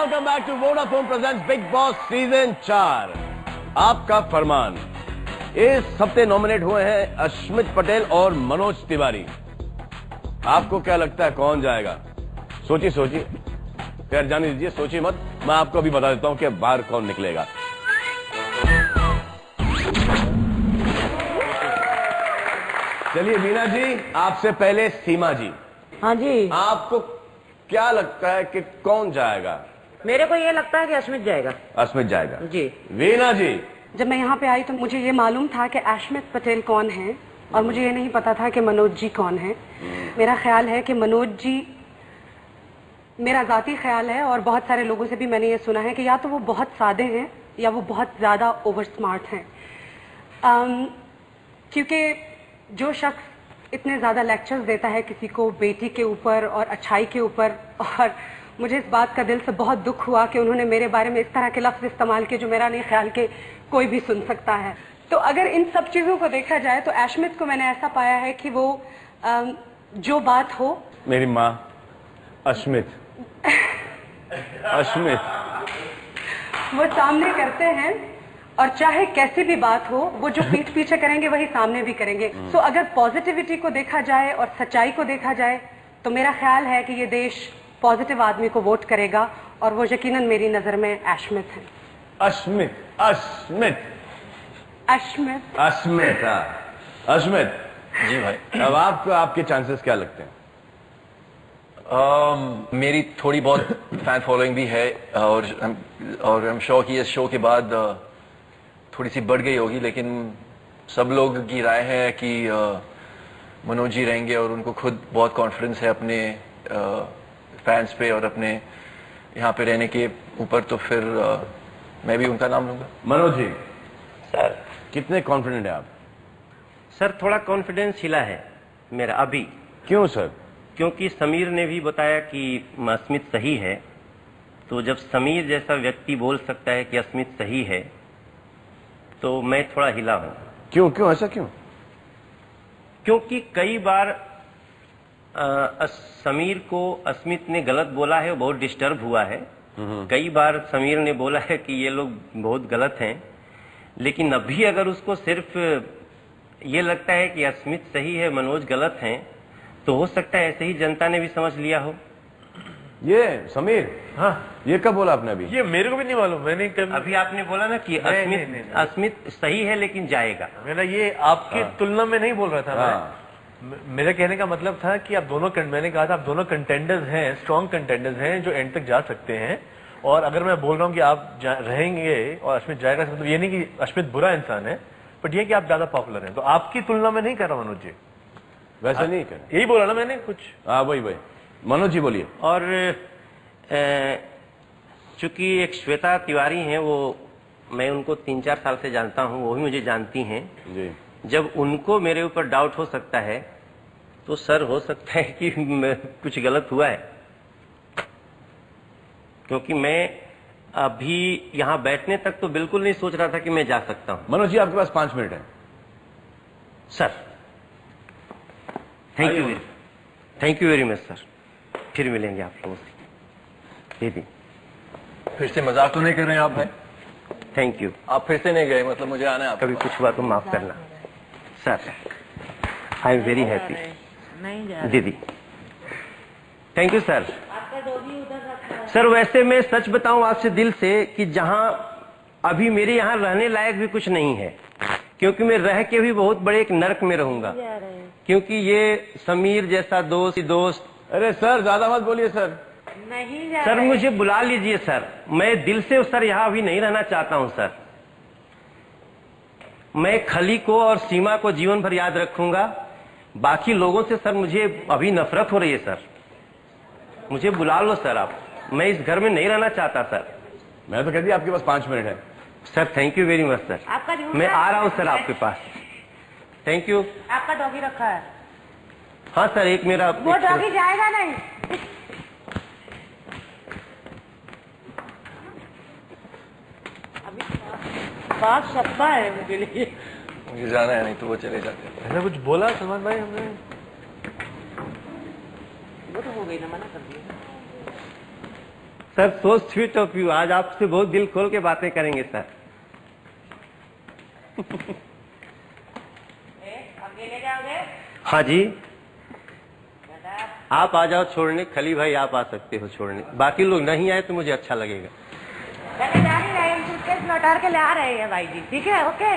Welcome back to Vodafone presents Bigg Boss season 4। आपका फरमान। इस हफ्ते नॉमिनेट हुए हैं अश्मित पटेल और मनोज तिवारी। आपको क्या लगता है कौन जाएगा? सोचिए सोचिए, खैर जाने दीजिए, सोचिए मत। मैं आपको अभी बता देता हूं कि बाहर कौन निकलेगा। चलिए वीना जी, आपसे पहले सीमा जी। हाँ जी, आपको क्या लगता है कि कौन जाएगा? मेरे को ये लगता है कि अश्मित जाएगा। अश्मित जाएगा जी। वीना जी। जब मैं यहाँ पे आई तो मुझे ये मालूम था कि अश्मित पटेल कौन है और मुझे ये नहीं पता था कि मनोज जी कौन है। मेरा ख्याल है कि मनोज जी, मेरा जाती ख्याल है और बहुत सारे लोगों से भी मैंने ये सुना है कि या तो वो बहुत सादे हैं या वो बहुत ज़्यादा ओवर स्मार्ट हैं। क्योंकि जो शख्स इतने ज़्यादा लेक्चर्स देता है किसी को बेटी के ऊपर और अच्छाई के ऊपर, और मुझे इस बात का दिल से बहुत दुख हुआ कि उन्होंने मेरे बारे में इस तरह के लफ्ज़ इस्तेमाल किए जो मेरा नहीं ख्याल के कोई भी सुन सकता है। तो अगर इन सब चीज़ों को देखा जाए तो अश्मित को मैंने ऐसा पाया है कि वो जो बात हो, मेरी माँ अश्मित अश्मित वो सामने करते हैं और चाहे कैसी भी बात हो वो जो पीठ पीछे करेंगे वही सामने भी करेंगे। सो अगर पॉजिटिविटी को देखा जाए और सच्चाई को देखा जाए तो मेरा ख्याल है कि ये देश पॉजिटिव आदमी को वोट करेगा और वो यकीनन मेरी नजर में अश्मित है। अश्मित अश्मित अश्मित अश्मित अश्मित जी भाई। अब आपको आपके चांसेस क्या लगते हैं? मेरी थोड़ी बहुत फैन फॉलोइंग भी है और आई एम श्योर कि इस शो के बाद थोड़ी सी बढ़ गई होगी, लेकिन सब लोग की राय है कि मनोज जी रहेंगे और उनको खुद बहुत कॉन्फिडेंस है अपने फैंस पे और अपने यहाँ पे रहने के ऊपर, तो फिर मैं भी उनका नाम लूंगा। मनोज जी सर, कितने कॉन्फिडेंट है आप? सर थोड़ा कॉन्फिडेंस हिला है मेरा अभी। क्यों सर? क्योंकि समीर ने भी बताया कि अश्मित सही है, तो जब समीर जैसा व्यक्ति बोल सकता है कि अश्मित सही है तो मैं थोड़ा हिला हूं। क्यों क्यों ऐसा क्यों? क्योंकि कई बार समीर को अश्मित ने गलत बोला है, बहुत डिस्टर्ब हुआ है। कई बार समीर ने बोला है कि ये लोग बहुत गलत हैं, लेकिन अभी अगर उसको सिर्फ ये लगता है कि अश्मित सही है मनोज गलत हैं, तो हो सकता है ऐसे ही जनता ने भी समझ लिया हो। ये समीर, हाँ, ये कब बोला आपने? अभी ये मेरे को भी नहीं मालूम। मैंने कभी अभी आपने बोला ना कि अश्मित सही है लेकिन जाएगा। मेरा ये आपकी तुलना में नहीं बोल रहा था। मेरे कहने का मतलब था कि आप दोनों, मैंने कहा था आप दोनों कंटेंडर्स हैं, स्ट्रॉन्ग कंटेंडर्स हैं जो एंड तक जा सकते हैं। और अगर मैं बोल रहा हूँ कि आप रहेंगे और अश्मित जाएगा, मतलब ये नहीं कि अश्मित बुरा इंसान है, बट ये कि आप ज्यादा पॉपुलर हैं, तो आपकी तुलना में नहीं कर रहा मनोज जी। वैसा नहीं कर, यही बोला ना मैंने कुछ। हाँ वही वही। मनोज जी बोलिए। और चूंकि एक श्वेता तिवारी हैं, वो मैं उनको 3-4 साल से जानता हूँ, वो भी मुझे जानती हैं जी। जब उनको मेरे ऊपर डाउट हो सकता है तो सर हो सकता है कि कुछ गलत हुआ है, क्योंकि मैं अभी यहाँ बैठने तक तो बिल्कुल नहीं सोच रहा था कि मैं जा सकता हूँ। मनोज जी आपके पास 5 मिनट है। Sir thank you very much sir, फिर मिलेंगे आप लोगों से। दीदी फिर से मजाक तो नहीं कर रहे हैं आप भाई? Thank you. आप फिर से नहीं गए, मतलब मुझे आना है। कभी कुछ हुआ तो माफ करना sir. I am very happy दीदी। Thank you sir. सर वैसे मैं सच बताऊं आपसे दिल से कि जहां अभी मेरे यहाँ रहने लायक भी कुछ नहीं है, क्योंकि मैं रह के भी बहुत बड़े एक नरक में रहूंगा, क्योंकि ये समीर जैसा दोस्त। अरे सर ज्यादा मत बोलिए सर। नहीं सर मुझे बुला लीजिए सर, मैं दिल से सर यहाँ अभी नहीं रहना चाहता हूँ सर। मैं खली को और सीमा को जीवन भर याद रखूंगा, बाकी लोगों से सर मुझे अभी नफरत हो रही है सर। मुझे बुला लो सर आप, मैं इस घर में नहीं रहना चाहता सर। मैं तो कहती आपके पास 5 मिनट है। Sir thank you very much sir, मैं आ रहा हूँ सर आपके पास। Thank you. आपका डॉगी रखा है? हाँ सर, एक मेरा वो डॉगी जाएगा नहीं। अभी बात सकता है मेरे लिए। मुझे जाना है, नहीं तो वो चले जाते हैं। ऐसा कुछ बोला सलमान भाई हमने? वो तो हो गई ना, मना कर दिया। Sir so sweet of you, आज आपसे बहुत दिल खोल के बातें करेंगे सर। अकेले जाओगे? हाँ जी, आप आ जाओ छोड़ने, खली भाई आप आ सकते हो छोड़ने, बाकी लोग नहीं आए तो मुझे अच्छा लगेगा। चले जा नहीं रहे, हम सूटकेस लौटा के ले आ रहे हैं भाई जी, ठीक है? ओके।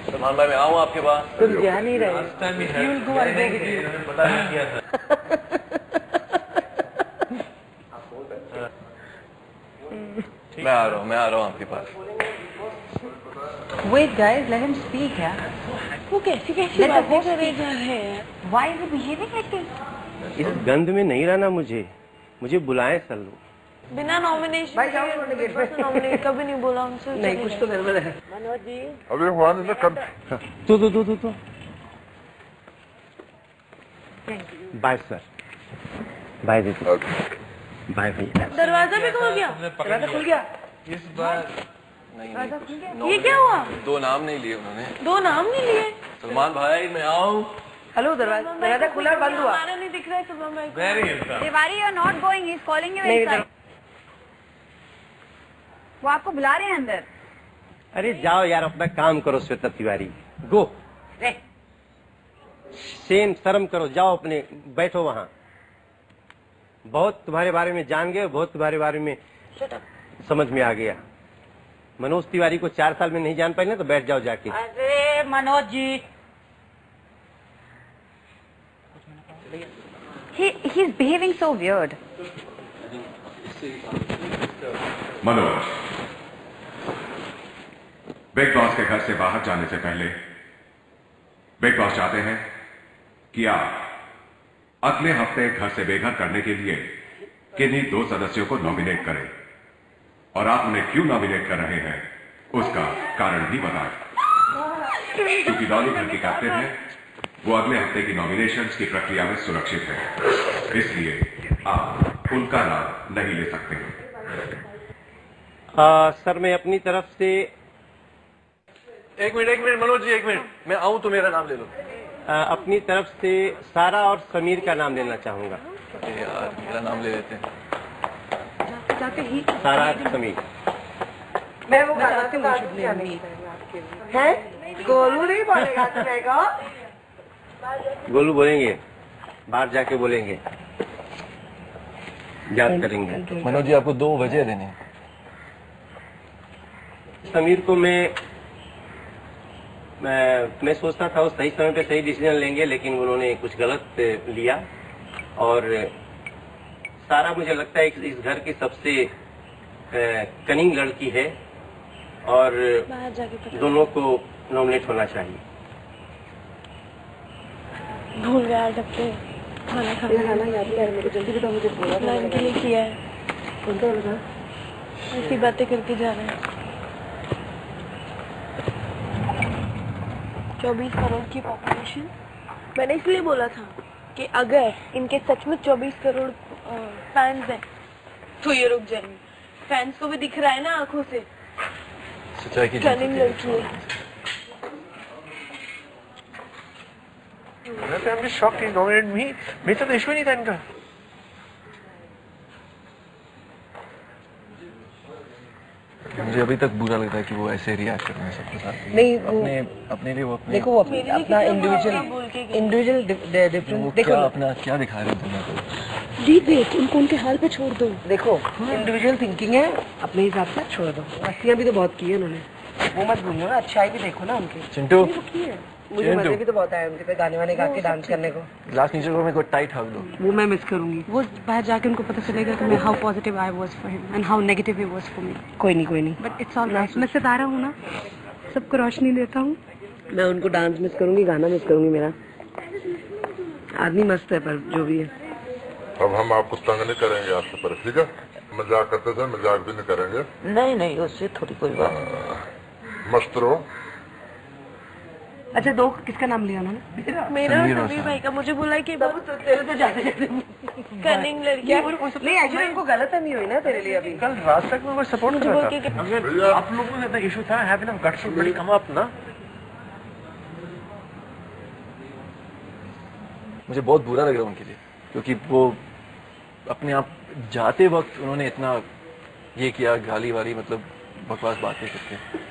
सलमान भाई मैं आऊँ आपके पास? तुम जा नहीं रहे। पता नहीं किया था। मैं आ रहा हूँ आपके पास। Wait guys, let him speak यार। वो कैसी कैसी बातें करे जा रहे हैं? Why is he behaving like this? इस गंध में नहीं रहना मुझे बुलाएं सर लोग। बिना नॉमिनेशन भाई जाओ छोड़ने गेट पे। नॉमिनेट कभी नहीं बोला उनसे। नहीं कुछ तो गड़बड़ है। मनोज जी अबे हुआ नहीं ना कब तो बाय सर, बाय दीदी, बाय भैया। दरवाजा भी खोल गया? दरवाजा खुल गया? इस बार नहीं ये क्या हुआ? 2 नाम नहीं लिए उन्होंने। 2 नाम नहीं लिए? सलमान भाई मैं आऊँ? हेलो दरवाजा खुला बंद हुआ? हमारा नहीं दिख रहा है सलमान भाई को। Very Tiwari you are not going, he is calling you नहीं, इनसाइड। वो आपको बुला रहे हैं अंदर। अरे जाओ यार, अपना काम करो श्वेता तिवारी, गो। सेम शर्म करो, जाओ अपने बैठो वहां। बहुत तुम्हारे बारे में जान गए, बहुत तुम्हारे बारे में समझ में आ गया। मनोज तिवारी को 4 साल में नहीं जान पाए ना, तो बैठ जाओ जाके। अरे Manoj ji He is behaving so weird. Manoj, big boss के घर से बाहर जाने से पहले बिग बॉस चाहते हैं कि आप अगले हफ्ते घर से बेघर करने के लिए किन्हीं 2 सदस्यों को नॉमिनेट करें, और आप उन्हें क्यों नॉमिनेट कर रहे हैं उसका कारण भी बताएं। क्योंकि डॉली घर की कैप्टन है, वो अगले हफ्ते की नॉमिनेशंस की प्रक्रिया में सुरक्षित है, इसलिए आप उनका नाम नहीं ले सकते। सर मैं अपनी तरफ से एक मिनट मनोज जी, 1 मिनट, मैं आऊँ तो मेरा नाम ले लो। अपनी तरफ से सारा और समीर का नाम लेना चाहूंगा। यार मेरा नाम ले लेते हैं। सारा समीर। मैं वो गाना तो है गोलू नहीं बोलेगा तुम्हें? गोलू बोलेंगे, बाहर जाके बोलेंगे, याद करेंगे। मनोज जी आपको 2 वजह देने हैं। समीर को मैं सोचता था वो सही समय पे सही डिसीजन लेंगे, लेकिन उन्होंने कुछ गलत लिया। और सारा मुझे लगता है इस घर की सबसे कनिंग लड़की है, और बाहर जाके दोनों को नॉमिनेट होना चाहिए। भूल गया डब्बे खाना खाना याद कर मेरे जल्दी बताओ मुझे पूरा प्लान के लिए किया है। कौन सा लगा? ऐसी बातें करके जा रहे हैं। 24 करोड़ की पॉपुलेशन, मैंने इसलिए बोला था कि अगर इनके सच में 24 करोड़ फैंस हैं तो ये रुक जाएंगे। फैंस को भी दिख रहा है ना आंखों से सच्चाई की कनिंग लड़की है। I'm just shocked he nominated me. मेरे साथ इशू नहीं था इनका। मुझे अभी तक बुरा लगता है कि वो ऐसे रिएक्ट कर रहे हैं सबके साथ। नहीं वो अपने लिए वो अपने देखो वो अपना इंडिविजुअल डिफरेंस देखो अपना क्या दिखा रहे हो दुनिया को। देख उनको उनके हाल पे छोड़ दो। देखो इंडिविजुअल थिंकिंग है, अपने हिसाब से छोड़ दो। मस्तियाँ भी तो बहुत की है उन्होंने, वो मत भूलो ना, अच्छाई भी देखो ना उनकी। चिंटू मुझे मजे भी तो बहुत आया उनके पे गाने वाने गा के डांस करने को। ग्लास नीचे को मेरे को टाइट हग दो। वो मैं मिस करूंगी। वो बाहर जाके उनको पता चलेगा कि मैं how positive I was for him and how negative he was for me. कोई नहीं बट इट्स ऑल राइट। मैं सितारा हूँ ना, सबको रोशनी देता हूँ। मैं उनको डांस मिस करूंगी, गाना मिस करूंगी। मेरा आदमी मस्त है, पर जो भी है। अब हम आपको तंग नहीं करेंगे आपके पर, ठीक है? मजाक करते थे, मजाक भी नहीं करेंगे। नहीं उससे थोड़ी कोई बात। मस्त रहो। अच्छा 2 किसका नाम लिया उन्होंने? मेरा और समीर भाई का। मुझे बोला कि तेरे तो जाते कनिंग लड़की है। नहीं एक्चुअली उनको गलत नहीं हुई ना तेरे लिए अभी। कल रात तक मैं सपोर्ट मुझे कर बोल रहा के था। अगर आप लोगों ने इतना इशू था, हैव इनफ गट्स टू बड़ी कम अप ना। मुझे बहुत बुरा लग रहा है उनके लिए, क्योंकि वो अपने आप जाते वक्त उन्होंने इतना ये किया, गाली वाली, मतलब बकवास बातें करके।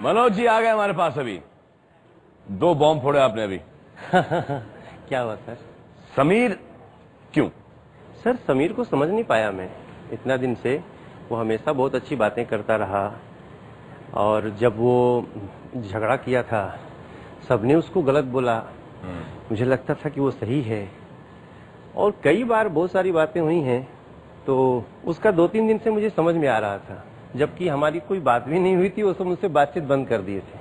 मनोज जी आ गए हमारे पास। अभी 2 बॉम्ब फोड़े आपने अभी। क्या हुआ सर? समीर क्यों? सर समीर को समझ नहीं पाया मैं इतना दिन से। वो हमेशा बहुत अच्छी बातें करता रहा और जब वो झगड़ा किया था सबने उसको गलत बोला। मुझे लगता था कि वो सही है और कई बार बहुत सारी बातें हुई हैं तो उसका 2-3 दिन से मुझे समझ में आ रहा था, जबकि हमारी कोई बात भी नहीं हुई थी। वो सब मुझसे बातचीत बंद कर दिए थे।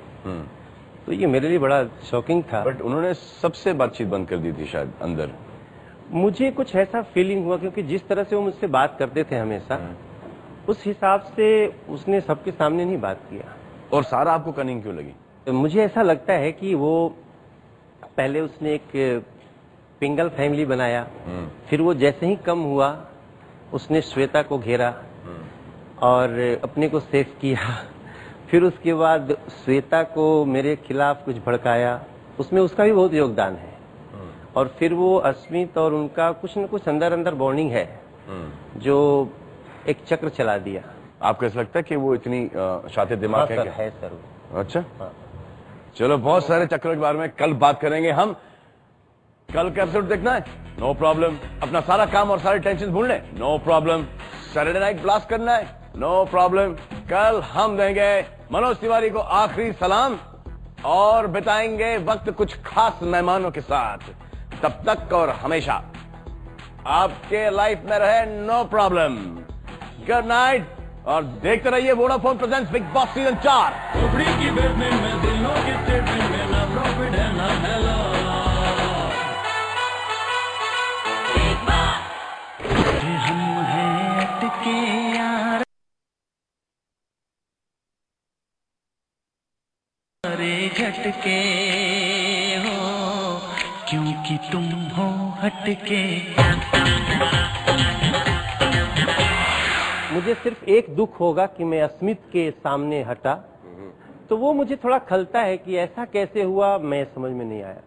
तो ये मेरे लिए बड़ा शॉकिंग था। बट उन्होंने सबसे बातचीत बंद कर दी थी शायद अंदर। मुझे कुछ ऐसा फीलिंग हुआ क्योंकि जिस तरह से वो मुझसे बात करते थे हमेशा उस हिसाब से उसने सबके सामने नहीं बात किया। और सारा आपको कनिंग क्यों लगी? मुझे ऐसा लगता है कि वो पहले उसने एक पिंगल फैमिली बनाया, फिर वो जैसे ही कम हुआ उसने श्वेता को घेरा और अपने को सेफ किया। फिर उसके बाद श्वेता को मेरे खिलाफ कुछ भड़काया, उसमें उसका भी बहुत योगदान है। और फिर वो अस्मित और उनका कुछ न कुछ अंदर अंदर बॉन्डिंग है जो एक चक्र चला दिया। आपको ऐसा लगता है कि वो इतनी शातिर दिमाग हाँ, है सर। अच्छा हाँ। चलो बहुत सारे चक्रों के बारे में कल बात करेंगे हम। कल का एपिसोड देखना है? No problem. अपना सारा काम और सारी टेंशन भूल लें? No problem. Saturday night blast करना है? No problem. कल हम देंगे मनोज तिवारी को आखिरी सलाम और बिताएंगे वक्त कुछ खास मेहमानों के साथ। तब तक और हमेशा आपके लाइफ में रहे नो प्रॉब्लम। गुड नाइट और देखते रहिए Vodafone presents Bigg Boss season 4। हम हैं अटके यार अरे झटके हो क्योंकि तुम हो हटके। मुझे सिर्फ एक दुख होगा कि मैं अस्मित के सामने हटा तो वो मुझे थोड़ा खलता है कि ऐसा कैसे हुआ, मैं समझ में नहीं आया।